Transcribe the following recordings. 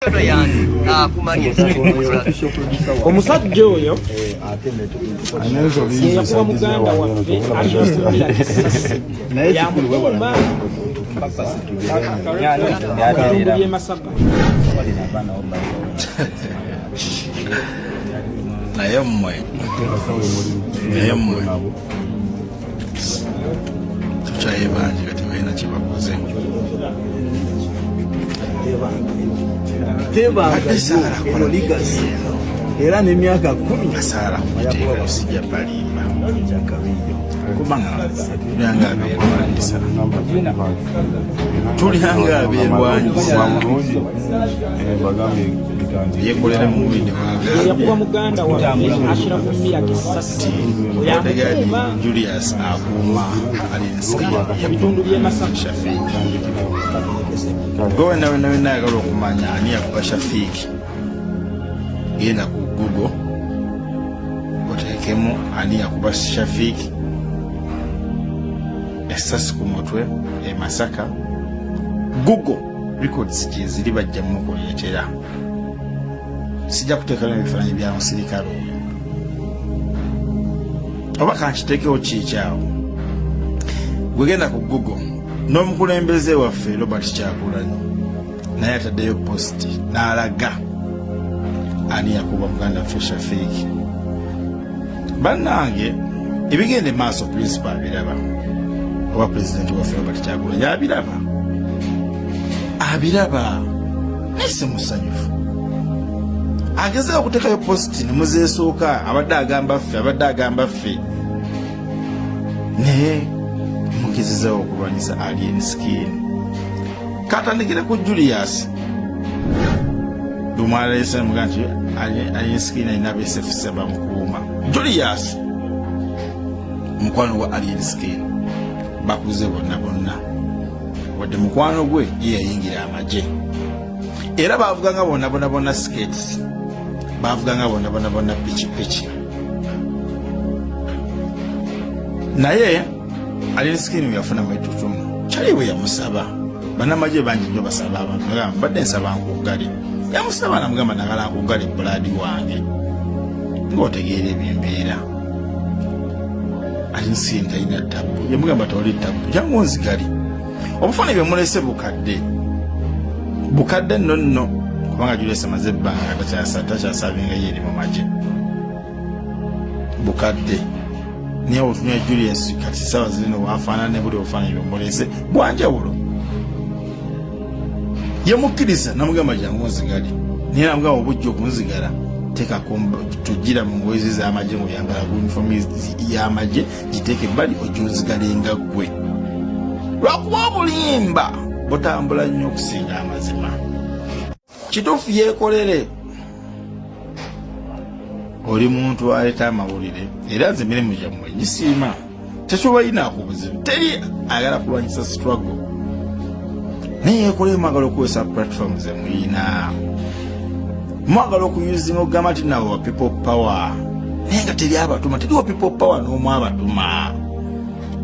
enkwano yange kumanye omusajja oyo yakuba muganda waffe aliyokumira kisasi yamukumba yatundulie Masaka naye mmwe tukyayebanje kati balina kyebakoze era n'emyaka 10 kasaala kumiteeka kusijja balimba kubanga tulyanga abeerwanyisa yekolere mu mubiri yakuba muganda waffe Shiraf kumira kisasi yamukumba Julius akuuma alinsi yatundulie Masaka Shafiki gwe nawe nayagala okumanya ani yakuba Shafiki genda ku Google oteekemu ani yakuba Shafiki esasi ku mutwe e Masaka Google records ziri bajja mukuleetera sijja kuteekamu ebifaananyi bya musirikale oyo oba kankiteekewo kiikyawo gwegenda ku Google n'omukulembeze waffe Robert Kyagulanyi naye ataddeyo post n'alaga ani yakuba muganda waffe Shafiki bannange ebigenda maaso principal abiraba oba pulezidenti waffe Robert Kyagulanyi abiraba naye si musanyufu agezaako okuteekayo post ne muzeesooka abadde agamba ffe naye mugezezaawo okulwanyisa alien skin katandikire ku Julius lumwalesa muga nti alien skin alina besefisa bamukuuma Julius mukwano wa alien skin bakuze bonna wadde mukwano gwe ye yayingira amagye era baavuganga bonna skates baavuganga bonna pichi naye alien skin yafuna mwetutumu kyali bwe yamusaba bannamagye bangi nnyo basaba abantu badde nsaba nkugali yamusaba namugamba nagala nkugali buladi wange ng'otegeera ebyembeera alien skin talina tabu yamugamba toli tabu jangu nzigali obufaananyi bwe mulese bukadde nno kubanga Julius amaze ebbanga takyasabinga yeri mu magye bukadde naye otunya Julius kati sawa zino wafaanana ne buli obufaananyi bwe mulese bwanjawulo yemukkiriza namugamba jangu nzigali naye namugamba obujja okunzigala teekako tugira mu ngoye z'amagye ng'oyambala uniform y'amagye giteeke ebbali ojja onzigalenga ggwe lwakuba obulimba butambula nnyo okusinga amazima kituufu yeekolere oli muntu aleeta amawulire era nze emirimu gyammwe gisiima tekibalinaako buzibu teri ayagala kulwanyisa struggle naye yeekolere mwagala okukozesa platform ze muyina mwagala okuyuzinga okugamba nti nawe wa people power naye nga teri abatuma teriwo people power n'omu abatuma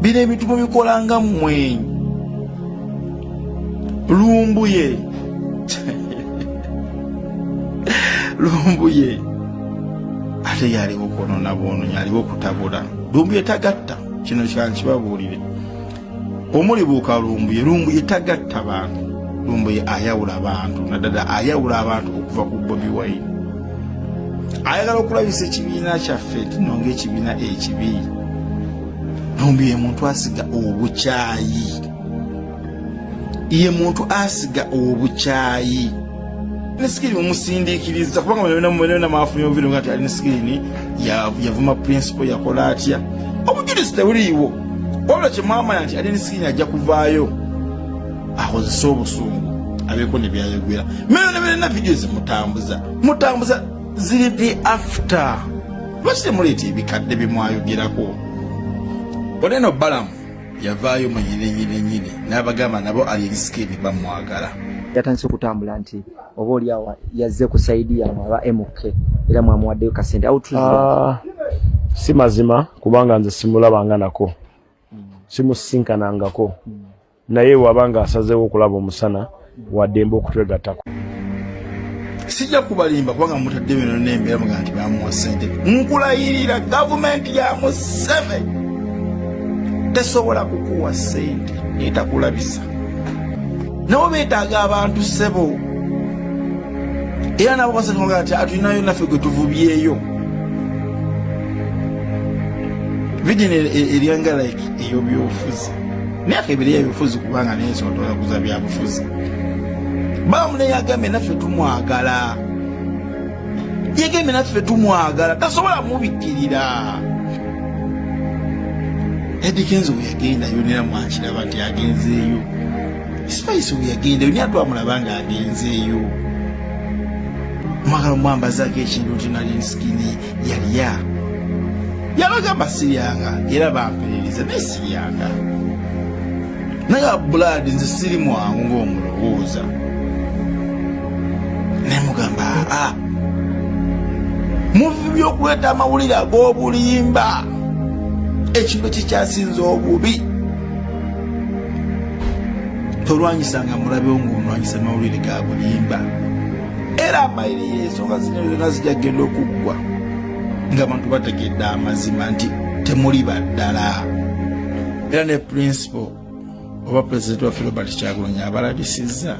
bino ebintu bikolanga mmwe lumbuye ate yaliwo okwonoona bwonoonyi aliwo okutabula lumbuye tagatta kino kyankibabuulire omulibuuka lumbuye tagatta bantu lumbuye ayawula abantu naddala ayawula abantu okuva ku Bobi Wine ayagala okulabisa ekibiina kyaffe tino ng'ekibiina ekibi lumbuye muntu asiga obukyayi ye muntu asiga obukyayi ne skili mumusindiikiriza kubanga mwena maafunye obuviro nga ali ne skili yavuma principle yakola atya obujulizi tebuliiwo wabula kyemwamanya nti ali ne skili ajja kuvaayo akozesa obusungu abeeko ne byayogera mena vidiyo zimutambuza ziri the after lwaki temuleeta ebikadde bimwayogerako oleno balamu yavaayo munyinenyine n'abagamba nabo alien skin bamwagala yatandise okutambula nti oba oliawo yazze kusaidia aba MK era mwamuwaddeyo kasente si mazima kubanga nze simulabanga nako simusinkanangako naye wabanga asazeewo okulaba omusana waddembe okutwegattako sijja kubalimba kubanga mutadde bino n'embeera muga nti bamuwa ssente. Nkulayirira gavumenti ya Museveni tesobola kukuwa ssente etakulabisa. Nabo beetaaga abantu ssebo. Era nabo basakonga nti atulinayo naffe gwe tuvubyeyo. Vidini erianga like eyo byobufuzi. Myaka ebiri y'ebyobufuzi kubanga n'ensonga kuza byabufuzi. Bamune yagambe naffe tumwagala. Yagambe naffe tumwagala. Tasobola mubikkirira. Eddie Kenzo yagenda yonera mwankiraba nti agenzeeyo. Spice yagenda yoni atwamulaba nga agenzeeyo. Mwagala mwambazaako ekintu tinali nsikini yaliya. Yabagamba siryanga era bamperereza naye siryanga. Naye blood nze siri mwangu ng'omulowooza. Nemugamba muvi by'okuleeta amawulire ag'obulimba ekintu kikyasinza obubi. Tolwanyisanga mulabewo ng'olwanyisa amawulire ga bulimba. Era amayire y'ensonga zino zonna zijja kgenda okuggwa ng'abantu bategedde amazima nti temuli baddala. Era ne principal oba pulezidenti waffe Robert Kyagulanyi abalabisizza.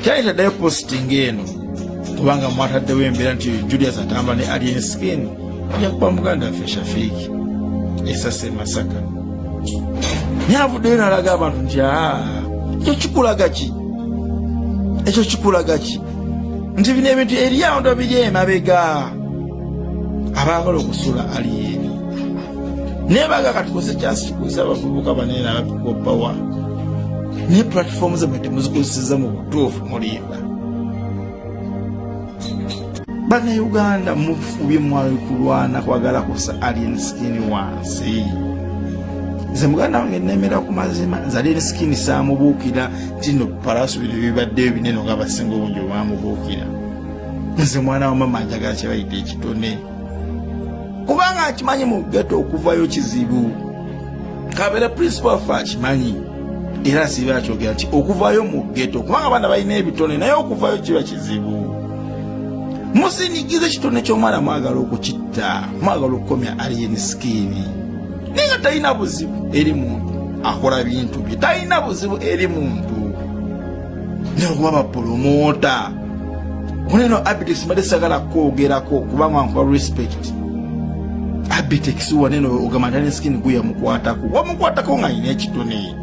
Kyayitaddeyo posting eno kubanga mwataddewo embeera nti Julius atamba ne alien skin ajja kuba muganda waffe Shafiiki esase Masaka. Naye avuddeyo n'alaga abantu nti ekyo kikulaga ki? Ekyo kikulaga ki? Nti bino ebintu eriawo ndo biri emabega abaagala okusula aliyeni. Naye baga katukose kyansi kikozesa abavubuka banene abapopawa. Ne platform ze mwete muzikozeseza mu butuufu mulimba. Bana Uganda mufubye mwali kulwana kwagala kusa alien skin wansi. Nze muganda wange nemera ku mazima nze alien skin saamubuukira tino palasu bino bibadde binene nga basinga obungi bamubuukira. Nze mwana wa mama njagala kye bayita ekitone. Kubanga akimanyi mu ghetto okuvayo kizibu. Kabera principal fa akimanyi. Era siba akyogera nti okuvayo mu ghetto kubanga abaana balina ebitone naye okuvayo kiba kizibu. Musinigize ekitone ky'omwana mwagala okukitta, mwagala okukomya alien skin. Ninga talina buzibu eri muntu akola bintu bye, talina buzibu eri muntu. N'okuba bapolomota kuneno Abitex mbadde sagala kwogerako kubanga nkuwa respect. Abitex waneno ogamba alien skin guya mukwatako wamukwatako nga alina ekitone.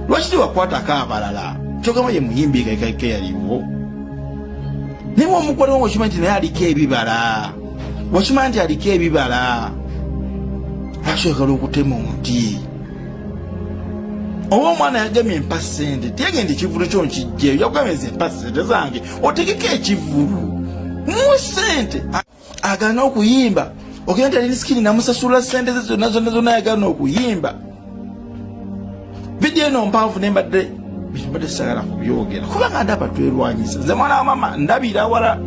Lwaki wakwatako abalala? Kyogamba ye muyimbi kaikake yaliwo. Niwe omukwata wakimanyi nti naye aliko ebibala. Wakimanyi nti aliko ebibala. Lwaki oyagala okutema omuti? Oba omwana yagemye empa ssente tiyagenda ekivulu kyo nkijjeyo yakugameza empa ssente zange otegeko ekivulu mu ssente agana okuyimba ogenda nti alina sikini namusasula ssente ze zonna yagana okuyimba. Vidiyo eno mpanvu nembadde mbadde sagala kubyogera kubanga ndaba twerwanyisa. Nze mwana wa mama ndabira wala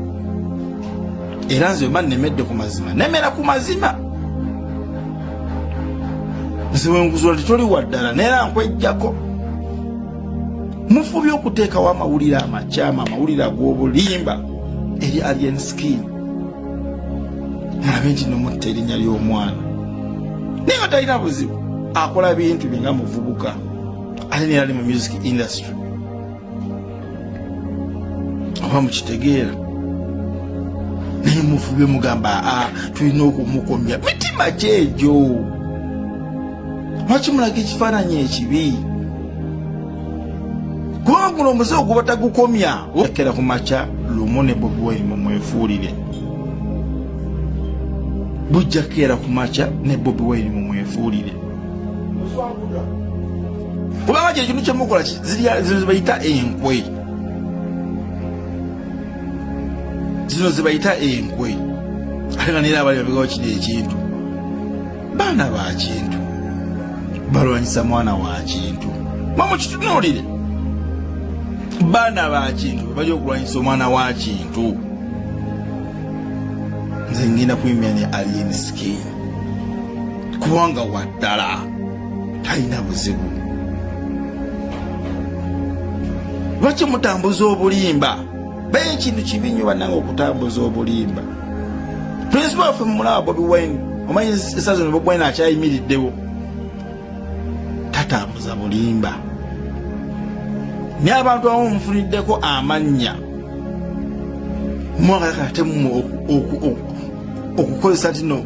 era nze mba nemedde ku mazima nemera ku mazima. Nze wenkuzula titoli waddala neera nkwejjako. Mufubye okuteekawo amawulire amakyama amawulire ag'obulimba eri alien skin. Mulabe nti nomutta erinnya ly'omwana naye nga talina buzibu akola bintu bye nga muvubuka ate neera ali mu music industry. Oba mukitegeera naye mufubye mugamba tulina okumukomya mitima gyegyo. Lwaki mulaga ekifaananyi ekibi? Kubanga guno omuze guba tagukomya. Okera ku makya lumu ne Bobi Wine mumwefuulire. Bujja keera ku makya ne Bobi Wine mumwefuulire. Kubanga kye kintu kyemukola zino zibayita enkwe. Zino zibayita enkwe. Ate nga neera abali babegawo kiri ekintu. Baana ba kintu. Balwanyisa mwana wa kintu. Mamukitunuulire. Baana ba kintu bajja okulwanyisa omwana wa kintu. Nze ngenda kuyimya ne alien skin. Kubanga waddala talina buzibu. lwaki mutambuza obulimba baye ekintu kibi nnyo bannange okutambuza obulimba. Principal waffe mumulaba Bobi Wine omanyi esazo ne Bobi Wine akyayimiriddewo tatambuza bulimba. Naye abantu abamu mufuniddeko amannya mwakakatemu okukozesa tino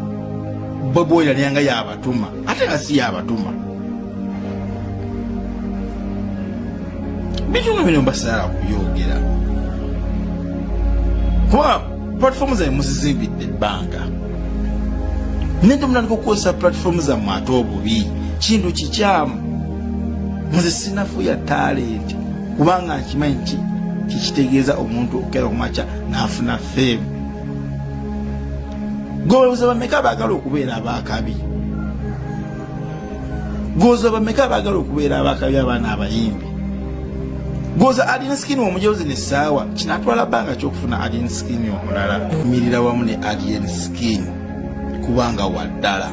Bobi Wine alyanga yabatuma ate nga si yabatuma. Bitunga bino mbasala kubyogera kuba platform zammwe muzizimbidde ebbanga nente munataka okukozesa platform zammwe ate obubi kintu kikyamu. Nze sinafuya talent kubanga nkimanyi nti kikitegeeza omuntu okera kumakya n'afuna fame. Golowooza bameka baagala okubeera abakabi? Golowooza bameka baagala okubeera abakabi abaana abayimbi? Goza Adin Skin omujozi ne sawa kinatwala banga kyokufuna Adin Skin omulala mirira wamu ne Adin Skin kubanga waddala.